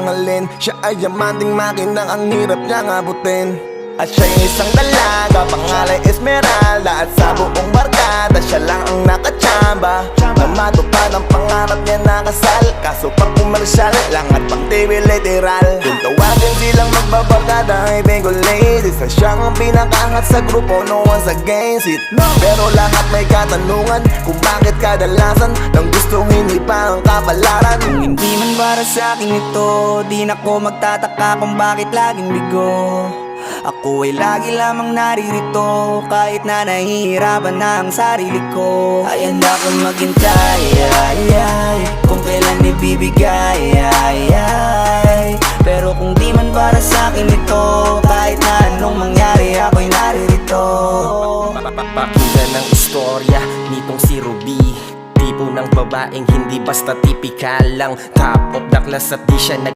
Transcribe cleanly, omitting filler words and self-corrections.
mahalin. Siya ay diamanteng makinang ang hirap niyang abutin. At siya'y isang dalaga, pangalan Esmeralda. At sa buong barkada, siya lang ang nakachamba na matupad ang pangarap niya na kasal. Kaso pang komersyal lang at pang TV literal. Kung tawagin silang magbabarkada ay Bengal ladies, na siyang pinakaangat sa grupo, no one's against it. Pero lahat may katanungan kung bakit kadalasan nang gustong hindi pa ang kapalaran. Kung hindi man para sa akin ito, di na ko magtataka kung bakit laging bigo. Ako ay lagi lamang naririto, kahit na nahihirapan na ang sarili ko. Ay handa kong maghintay, kung kailan ibibigay, pero kung di man para sa akin ito, kahit na anong mangyari, ako'y naririto. Pakinggan ang istorya nitong si Ruby, tipo ng babaeng hindi basta tipikal lang. Top of the class at di siya